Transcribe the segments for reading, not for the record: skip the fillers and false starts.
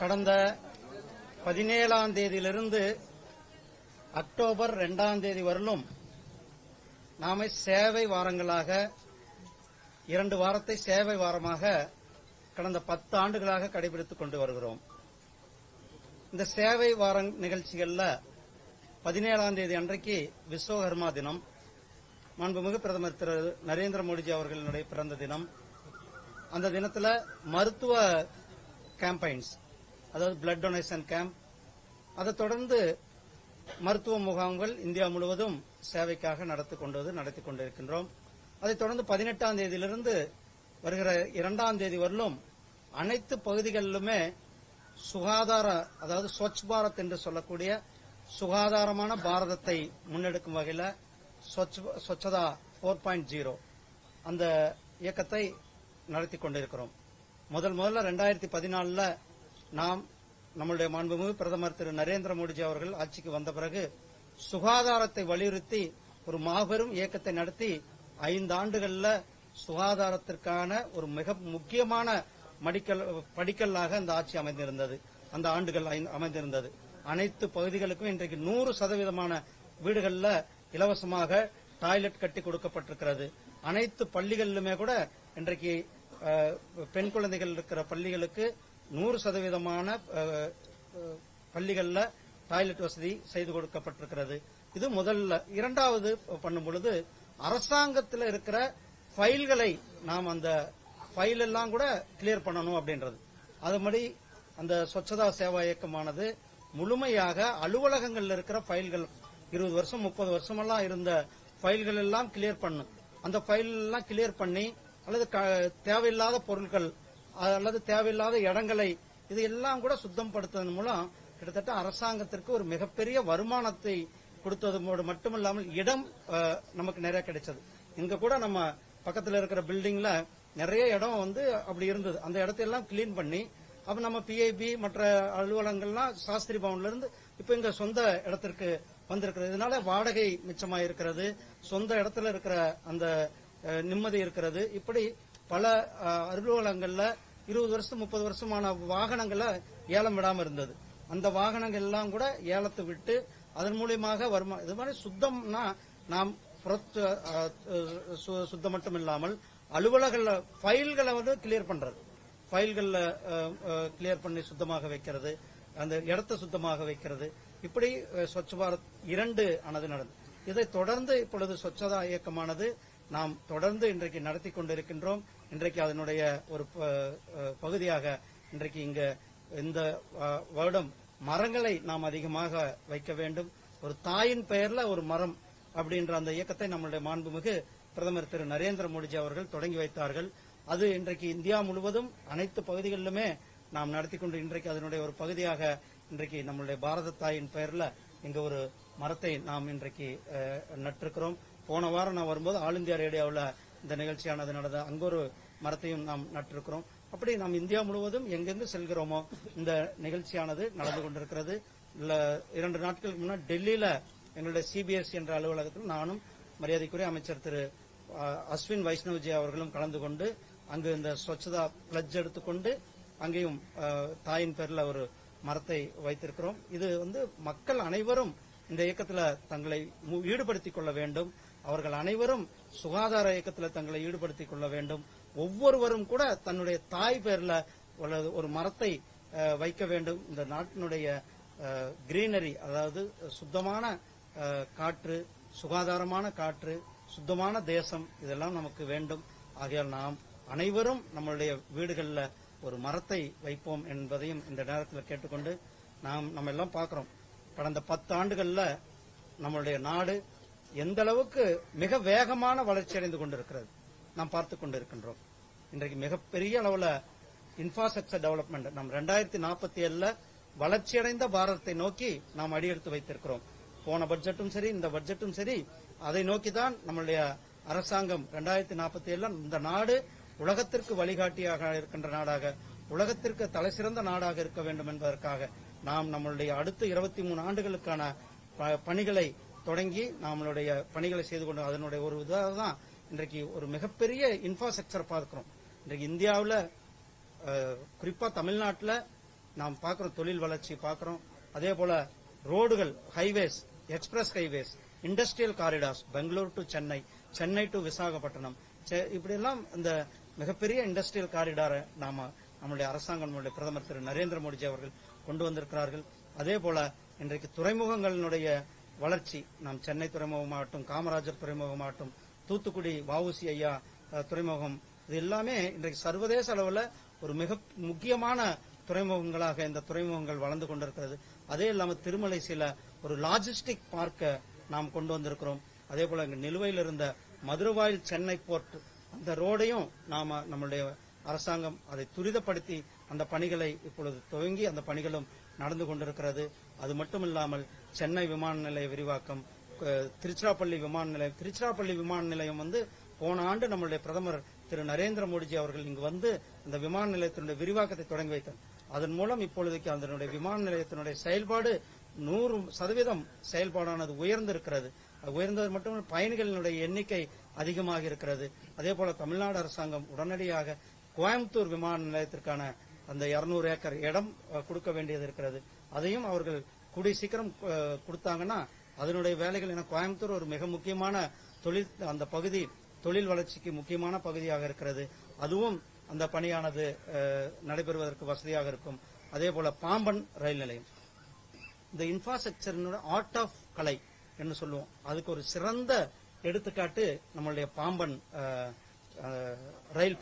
கடந்த 17ஆம் தேதியிலிருந்து அக்டோபர் 2ஆம் தேதி வரலும் நாம சேவை வாரங்களாக 2 வாரத்தை சேவை வாரமாக கடந்த 10 ஆண்டுகளாக கடைபிடித்துக் கொண்டு வருகிறோம். இந்த சேவை வார நிகழ்ச்சிகள்ல 17ஆம் தேதி அன்றைக்கு விஸ்வகர்மா தினம், மாண்புமிகு பிரதமர் திரு நரேந்திர மோடிஜி அவர்களுடைய பிறந்த தினம். அந்த தினத்துல மருத்துவ கேம்பெயின்ஸ், அதாவது பிளட் டொனேஷன் கேம்ப், அதை தொடர்ந்து மருத்துவ முகாம்கள் இந்தியா முழுவதும் சேவைக்காக நடத்தி கொண்டிருக்கின்றோம். அதைத் தொடர்ந்து 18ஆம் தேதியிலிருந்து வருகிற 2ஆம் தேதி வரலும் அனைத்து பகுதிகளிலுமே சுகாதார, அதாவது ஸ்வச் பாரத் என்று சொல்லக்கூடிய சுகாதாரமான பாரதத்தை முன்னெடுக்கும் வகையில் ஸ்வச்சதா 4.0 அந்த இயக்கத்தை நடத்தி கொண்டிருக்கிறோம். முதல்ல 2014 நாம் நம்முடைய மாண்புமிகு பிரதமர் திரு நரேந்திர மோடிஜி அவர்கள் ஆட்சிக்கு வந்த பிறகு சுகாதாரத்தை வலியுறுத்தி ஒரு மாபெரும் இயக்கத்தை நடத்தி 5 ஆண்டுகள்ல சுகாதாரத்திற்கான ஒரு மிக முக்கியமான படிக்கல்லாக அந்த ஆட்சி அமைந்திருந்தது. அந்த ஆண்டுகள் அமைந்திருந்தது. அனைத்து பகுதிகளுக்கும் இன்றைக்கு 100% வீடுகள்ல இலவசமாக டாய்லெட் கட்டி கொடுக்கப்பட்டிருக்கிறது. அனைத்து பள்ளிகளிலுமே கூட இன்றைக்கு பெண் குழந்தைகள் இருக்கிற பள்ளிகளுக்கு 100% பள்ளிகள்ல டாய்லெட் வசதி செய்து கொடுக்கப்பட்டிருக்கிறது. இது முதல்ல. இரண்டாவது பண்ணும் பொழுது அரசாங்கத்தில் இருக்கிற ஃபைல்களை நாம் அந்த ஃபைல் எல்லாம் கூட கிளியர் பண்ணணும் அப்படின்றது. அது மாதிரி அந்த ஸ்வச்சதா சேவா இயக்கமானது முழுமையாக அலுவலகங்கள் இருக்கிற ஃபைல்கள் 20 வருஷம் 30 வருஷமெல்லாம் இருந்த ஃபைல்கள் எல்லாம் கிளியர் பண்ணும். அந்த ஃபைல் எல்லாம் கிளியர் பண்ணி அல்லது தேவையில்லாத பொருட்கள் அல்லது தேவையில்லாத இடங்களை இது எல்லாம் கூட சுத்தம் படுத்துவதன் மூலம் கிட்டத்தட்ட அரசாங்கத்திற்கு ஒரு மிகப்பெரிய வருமானத்தை கொடுத்ததோடு மட்டுமில்லாமல் இடம் நமக்கு நிறைய கிடைச்சது. இங்க கூட நம்ம பக்கத்தில் இருக்கிற பில்டிங்ல நிறைய இடம் அப்படி இருந்தது. அந்த இடத்தையெல்லாம் கிளீன் பண்ணி அப்ப நம்ம பிஐபி மற்ற அலுவலகங்கள்லாம் சாஸ்திரி பவன்ல இருந்து இப்ப இங்க சொந்த இடத்திற்கு வந்திருக்கிறது. இதனால வாடகை மிச்சமா இருக்கிறது, சொந்த இடத்துல இருக்கிற அந்த நிம்மதி இருக்கிறது. இப்படி பல அலுவலகங்கள்ல 20 வருஷம் 30 வருஷமான வாகனங்களை ஏலம் விடாம இருந்தது. அந்த வாகனங்கள் எல்லாம் கூட ஏலத்தை விட்டு அதன் மூலியமாக வருமானம். இது மாதிரி சுத்தம்னா நாம் சுத்தம் மட்டும் இல்லாமல் அலுவலக ஃபைல்களை கிளியர் பண்றது, ஃபைல்கள்ல கிளியர் பண்ணி சுத்தமாக வைக்கிறது, அந்த இடத்தை சுத்தமாக வைக்கிறது. இப்படி ஸ்வச் பாரத் 2 ஆனது நடந்தது. இதை தொடர்ந்து இப்பொழுது ஸ்வச்சதா இயக்கமானது நாம் தொடர்ந்து இன்றைக்கு நடத்தி கொண்டிருக்கின்றோம். இன்றைக்கு அதனுடைய ஒரு பகுதியாக இன்றைக்கு இங்க இந்த வருடம் மரங்களை நாம் அதிகமாக வைக்க வேண்டும். ஒரு தாயின் பெயர்ல ஒரு மரம் அப்படின்ற அந்த இயக்கத்தை நம்முடைய மாண்புமிகு பிரதமர் திரு நரேந்திர மோடிஜி அவர்கள் தொடங்கி வைத்தார்கள். அது இன்றைக்கு இந்தியா முழுவதும் அனைத்து பகுதிகளிலுமே நாம் நடத்தி கொண்டு இன்றைக்கு அதனுடைய ஒரு பகுதியாக இன்றைக்கு நம்முடைய பாரத தாயின் பெயர்ல இங்க ஒரு மரத்தை நாம் இன்றைக்கு நட்டிருக்கிறோம். போன வாரம் நான் வரும்போது ஆல் இந்தியா ரேடியோவில் இந்த நிகழ்ச்சியானது நடந்த அங்க ஒரு மரத்தையும் நாம் நட்டிருக்கிறோம். அப்படி நாம் இந்தியா முழுவதும் எங்கெங்கு செல்கிறோமோ இந்த நிகழ்ச்சியானது நடந்து கொண்டிருக்கிறது. 2 நாட்களுக்கு முன்னாடி டெல்லியில எங்களுடைய சிபிஎஸ்இ என்ற அலுவலகத்தில் நானும் மரியாதைக்குரிய அமைச்சர் திரு அஸ்வின் வைஷ்ணவ்ஜி அவர்களும் கலந்து கொண்டு அங்கு இந்த ஸ்வச்சதா பிளட்ஜ் எடுத்துக்கொண்டு அங்கேயும் தாயின் பேர்ல ஒரு மரத்தை வைத்திருக்கிறோம். இது மக்கள் அனைவரும் இந்த இயக்கத்தில் தங்களை ஈடுபடுத்திக் கொள்ள வேண்டும். அவர்கள் அனைவரும் சுகாதார இயக்கத்தில் தங்களை ஈடுபடுத்திக் கொள்ள வேண்டும். ஒவ்வொருவரும் கூட தன்னுடைய தாய் பேர்ல ஒரு மரத்தை வைக்க வேண்டும். இந்த நாட்டினுடைய கிரீனரி, அதாவது சுத்தமான காற்று, சுகாதாரமான காற்று, சுத்தமான தேசம், இதெல்லாம் நமக்கு வேண்டும். ஆகையால் நாம் அனைவரும் நம்மளுடைய வீடுகளில் ஒரு மரத்தை வைப்போம் என்பதையும் இந்த நேரத்தில் கேட்டுக்கொண்டு நம்ம எல்லாம் பார்க்கிறோம். கடந்த 10 ஆண்டுகள்ல நம்மளுடைய நாடு எந்த அளவுக்கு மிக வேகமான வளர்ச்சி அடைந்து கொண்டிருக்கிறது நாம் பார்த்துக் கொண்டிருக்கின்றோம். இன்றைக்கு மிகப்பெரிய அளவுல இன்ஃப்ராஸ்ட்ரக்சர் டெவலப்மெண்ட் நாம் 2047 வளர்ச்சியடைந்த பாரதத்தை நோக்கி நாம் அடியெடுத்து வைத்திருக்கிறோம். போன பட்ஜெட்டும் சரி, இந்த பட்ஜெட்டும் சரி, அதை நோக்கிதான் நம்மளுடைய அரசாங்கம் 2047 இந்த நாடு உலகத்திற்கு வழிகாட்டியாக இருக்கின்ற நாடாக, உலகத்திற்கு தலைசிறந்த நாடாக இருக்க வேண்டும் என்பதற்காக நாம் நம்மளுடைய அடுத்த 23 ஆண்டுகளுக்கான பணிகளை தொடங்கி நம்மளுடைய பணிகளை செய்து கொண்டு அதனுடைய ஒரு இதாக தான் இன்றைக்கு ஒரு மிகப்பெரிய இன்ஃப்ராஸ்ட்ரக்சர் பார்க்கிறோம். இன்றைக்கு இந்தியாவில் குறிப்பா தமிழ்நாட்டில் நாம் பார்க்கிறோம், தொழில் வளர்ச்சி பார்க்கிறோம். அதே போல ரோடுகள், highways, express highways, industrial corridors, Bangalore to Chennai, Chennai to Visakhapatnam, இப்படி எல்லாம் இந்த மிகப்பெரிய இண்டஸ்ட்ரியல் காரிடாரை நம்முடைய அரசாங்கம், நம்முடைய பிரதமர் திரு நரேந்திர மோடிஜி அவர்கள் கொண்டு வந்திருக்கிறார்கள். அதே போல இன்றைக்கு துறைமுகங்களினுடைய வளர்ச்சி, நாம் சென்னை துறைமுகமாகட்டும், காமராஜர் துறைமுகமாகட்டும், தூத்துக்குடி வஉசி ஐயா துறைமுகம், இது எல்லாமே இன்றைக்கு சர்வதேச அளவில் ஒரு மிக முக்கியமான துறைமுகங்களாக இந்த துறைமுகங்கள் வளர்ந்து கொண்டிருக்கிறது. அதே இல்லாமல் திருமலைசில ஒரு லாஜிஸ்டிக் பார்க்க நாம் கொண்டு வந்திருக்கிறோம். அதே போல இங்க நிலுவையில் இருந்த மதுரவாயில் சென்னை போர்ட், அந்த ரோடையும் நம்முடைய அரசாங்கம் அதை துரிதப்படுத்தி அந்த பணிகளை இப்பொழுது துவங்கி அந்த பணிகளும் நடந்து கொண்டிருக்கிறது. அது மட்டுமில்லாமல் சென்னை விமான நிலைய விரிவாக்கம், திருச்சிராப்பள்ளி விமான நிலையம் போன ஆண்டு நம்முடைய பிரதமர் திரு நரேந்திர மோடிஜி அவர்கள் இங்கு வந்து இந்த விமான நிலையத்தினுடைய விரிவாக்கத்தை தொடங்கி வைத்தார். அதன் மூலம் இப்பொழுதைக்கு அதனுடைய விமான நிலையத்தினுடைய செயல்பாடு 100% செயல்பாடானது உயர்ந்திருக்கிறது. உயர்ந்தது மட்டும் பயணிகளினுடைய எண்ணிக்கை அதிகமாக இருக்கிறது. அதே போல தமிழ்நாடு அரசாங்கம் உடனடியாக கோயம்புத்தூர் விமான நிலையத்திற்கான அந்த 200 ஏக்கர் இடம் கொடுக்க வேண்டியது இருக்கிறது. அதையும் அவர்கள் கூடிய சீக்கிரம் கொடுத்தாங்கன்னா அதனுடைய வேலைகள், என கோயம்புத்தூர் ஒரு மிக முக்கியமான அந்த பகுதி தொழில் வளர்ச்சிக்கு முக்கியமான பகுதியாக இருக்கிறது. அதுவும் அந்த பணியானது நடைபெறுவதற்கு வசதியாக இருக்கும். அதே போல பாம்பன் ரயில் நிலையம், இந்த இன்ஃப்ராஸ்ட்ரக்சர் ஆர்ட் ஆஃப் கலை என்று சொல்லுவோம், அதுக்கு ஒரு சிறந்த எடுத்துக்காட்டு நம்மளுடைய பாம்பன் ரயில்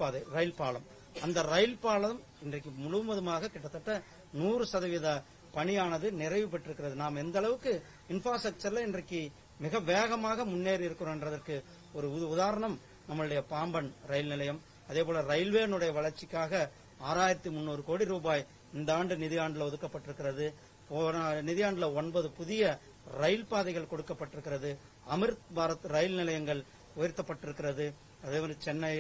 பாலம். அந்த ரயில் பாலம் இன்றைக்கு முழுவதுமாக கிட்டத்தட்ட 100% பணியானது நிறைவு பெற்றிருக்கிறது. நாம் எந்த அளவுக்கு இன்ஃப்ராஸ்ட்ரக்சர்ல இன்றைக்கு மிக வேகமாக முன்னேறி இருக்கிறோன்றதற்கு ஒரு உதாரணம் நம்மளுடைய பாம்பன் ரயில் நிலையம். அதே போல ரயில்வேனுடைய வளர்ச்சிக்காக 6300 கோடி ரூபாய் இந்த ஆண்டு நிதியாண்டில் ஒதுக்கப்பட்டிருக்கிறது. நிதியாண்டில் 9 புதிய ரயில் பாதைகள் கொடுக்கப்பட்டிருக்கிறது. அமிர்த் பாரத் ரயில் நிலையங்கள் உயர்த்தப்பட்டிருக்கிறது. அதேபோல சென்னை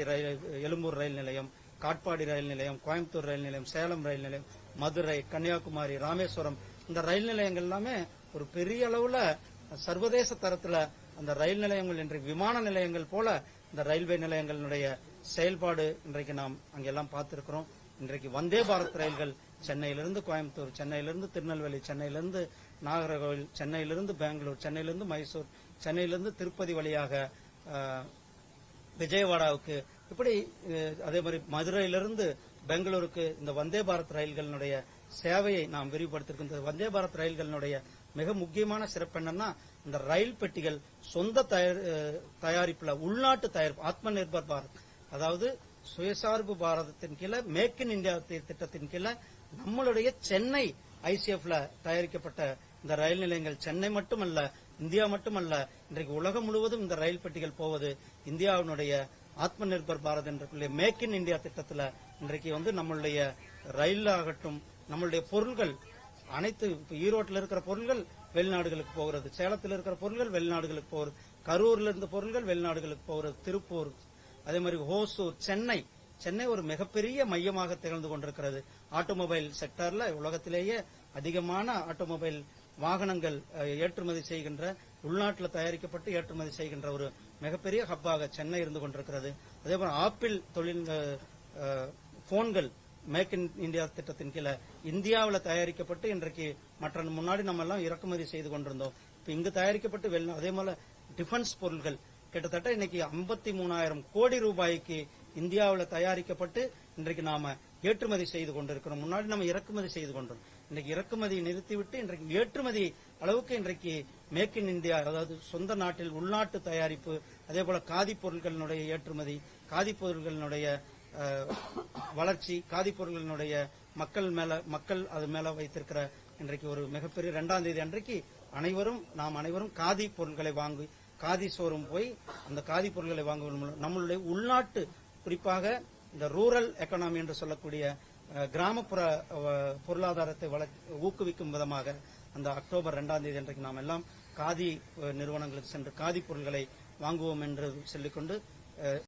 எழும்பூர் ரயில் நிலையம், காட்பாடி ரயில் நிலையம், கோயம்புத்தூர் ரயில் நிலையம், சேலம் ரயில் நிலையம், மதுரை, கன்னியாகுமரி, ராமேஸ்வரம், இந்த ரயில் நிலையங்கள் எல்லாமே ஒரு பெரிய அளவுல சர்வதேச தரத்துல அந்த ரயில் நிலையங்கள் இன்றைக்கு விமான நிலையங்கள் போல இந்த ரயில்வே நிலையங்களுடைய செயல்பாடு இன்றைக்கு நாம் அங்கெல்லாம் பார்த்திருக்கிறோம். இன்றைக்கு வந்தே பாரத் ரயில்கள் சென்னையிலிருந்து கோயம்புத்தூர், சென்னையிலிருந்து திருநெல்வேலி, சென்னையிலிருந்து நாகர்கோவில், சென்னையிலிருந்து பெங்களூர், சென்னையிலிருந்து மைசூர், சென்னையிலிருந்து திருப்பதி வழியாக விஜயவாடாவுக்கு, இப்படி அதே மாதிரி மதுரையிலிருந்து பெங்களூருக்கு இந்த வந்தே பாரத் ரயில்களுடைய சேவையை நாம் விரிவுபடுத்திருக்கோம். இந்த வந்தே பாரத் ரயில்களுடைய மிக முக்கியமான சிறப்பு என்னன்னா, இந்த ரயில் பெட்டிகள் சொந்த தயாரிப்புல உள்நாட்டு தயாரிப்பு, ஆத்ம நிர்பர் பாரத், அதாவது சுயசார்பு பாரதத்தின் கீழே மேக் இன் இந்தியா திட்டத்தின் கீழே நம்மளுடைய சென்னை ஐசிஎஃப்ல தயாரிக்கப்பட்ட இந்த ரயில் நிலையங்கள் சென்னை மட்டுமல்ல, இந்தியா மட்டுமல்ல, இன்றைக்கு உலகம் முழுவதும் இந்த ரயில் பெட்டிகள் போவது இந்தியாவினுடைய ஆத்ம நிர்பர் பாரத் என்ற மேக் இன் இந்தியா திட்டத்தில் இன்றைக்கு நம்மளுடைய ரயில் ஆகட்டும், நம்மளுடைய பொருள்கள் அனைத்து ஈரோட்டில் இருக்கிற பொருள்கள் வெளிநாடுகளுக்கு போகிறது, சேலத்தில் இருக்கிற பொருள்கள் வெளிநாடுகளுக்கு போகிறது, கரூர்ல இருந்த பொருள்கள் வெளிநாடுகளுக்கு போகிறது, திருப்பூர், அதே மாதிரி ஹோசூர், சென்னை ஒரு மிகப்பெரிய மையமாக திகழ்ந்து கொண்டிருக்கிறது. ஆட்டோமொபைல் செக்டர்ல உலகத்திலேயே அதிகமான ஆட்டோமொபைல் வாகனங்கள் ஏற்றுமதி செய்கின்ற, உள்நாட்டில் தயாரிக்கப்பட்டு ஏற்றுமதி செய்கின்ற ஒரு மிகப்பெரிய ஹப்பாக சென்னை இருந்து கொண்டிருக்கிறது. அதேபோல ஆப்பிள் தொழில் போன்கள் மேக் இன் இந்தியா திட்டத்தின் கீழே இந்தியாவில் தயாரிக்கப்பட்டு இன்றைக்கு மற்ற முன்னாடி நம்ம எல்லாம் இறக்குமதி செய்து கொண்டிருந்தோம். இப்ப இங்கு தயாரிக்கப்பட்டு அதே போல டிஃபென்ஸ் பொருட்கள் கிட்டத்தட்ட இன்னைக்கு 53,000 கோடி ரூபாய்க்கு இந்தியாவில் தயாரிக்கப்பட்டு இன்றைக்கு நாம ஏற்றுமதி செய்து கொண்டிருக்கிறோம். முன்னாடி நம்ம இறக்குமதி செய்து கொண்டோம். இன்றைக்கு இறக்குமதி நிறுத்திவிட்டு இன்றைக்கு ஏற்றுமதி அளவுக்கு இன்றைக்கு மேக் இன் இந்தியா, அதாவது சொந்த நாட்டில் உள்நாட்டு தயாரிப்பு, அதே போல காதி பொருட்களினுடைய ஏற்றுமதி, காதி பொருட்களினுடைய வளர்ச்சி, காதி பொருட்களினுடைய மக்கள் அது மேல வைத்திருக்கிற இன்றைக்கு ஒரு மிகப்பெரிய 2ஆம் தேதி அன்றைக்கு நாம் அனைவரும் காதி பொருட்களை வாங்கி காதி ஷோரூம் போய் அந்த காதி பொருட்களை வாங்குவதன் மூலம் நம்மளுடைய உள்நாட்டு, குறிப்பாக இந்த ரூரல் எக்கானமி என்று சொல்லக்கூடிய கிராமப்புற பொருளாதாரத்தை ஊக்குவிக்கும் விதமாக அந்த அக்டோபர் 2ஆம் தேதி அன்றைக்கு நாம் எல்லாம் காதி நிறுவனங்களுக்கு சென்று காதி பொருட்களை வாங்குவோம் என்று சொல்லிக்கொண்டு